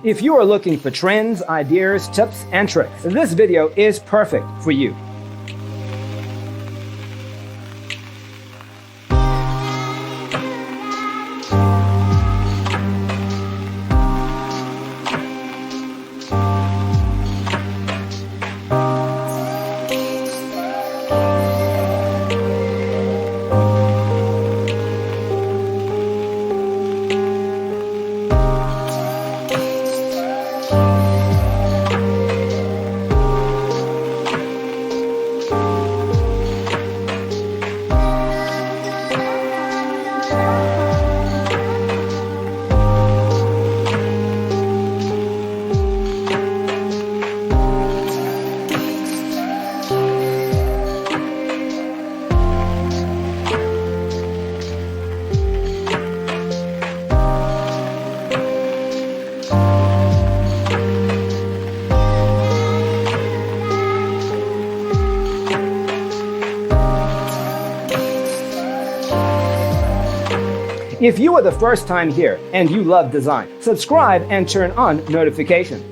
If you are looking for trends, ideas, tips, and tricks, this video is perfect for you. If you are the first time here and you love design, subscribe and turn on notifications.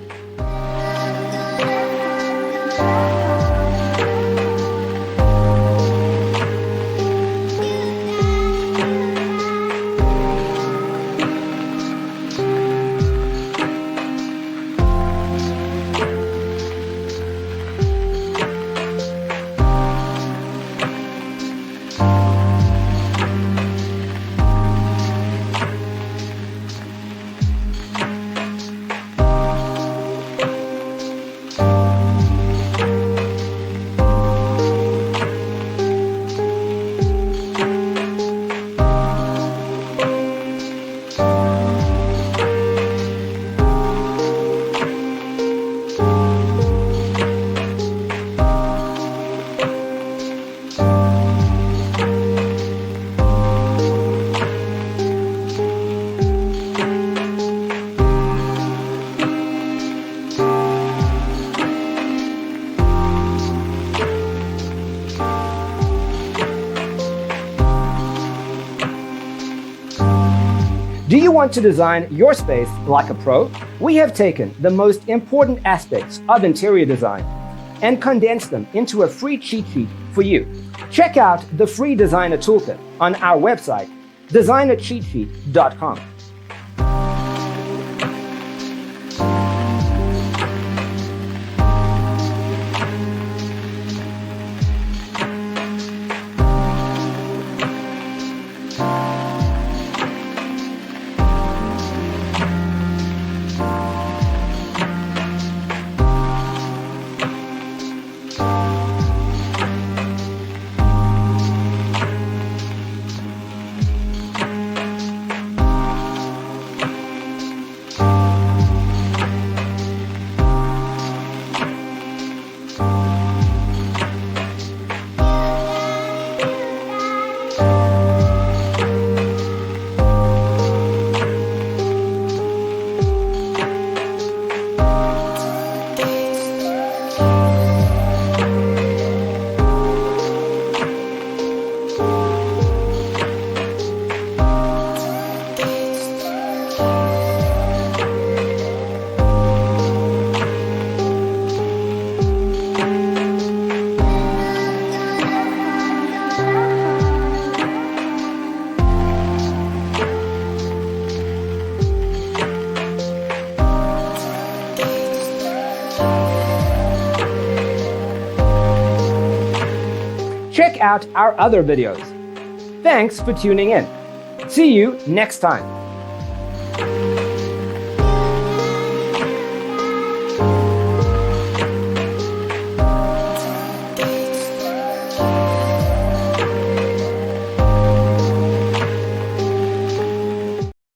Do you want to design your space like a pro? We have taken the most important aspects of interior design and condensed them into a free cheat sheet for you. Check out the free designer toolkit on our website, designercheatsheet.com. Check out our other videos. Thanks for tuning in. See you next time.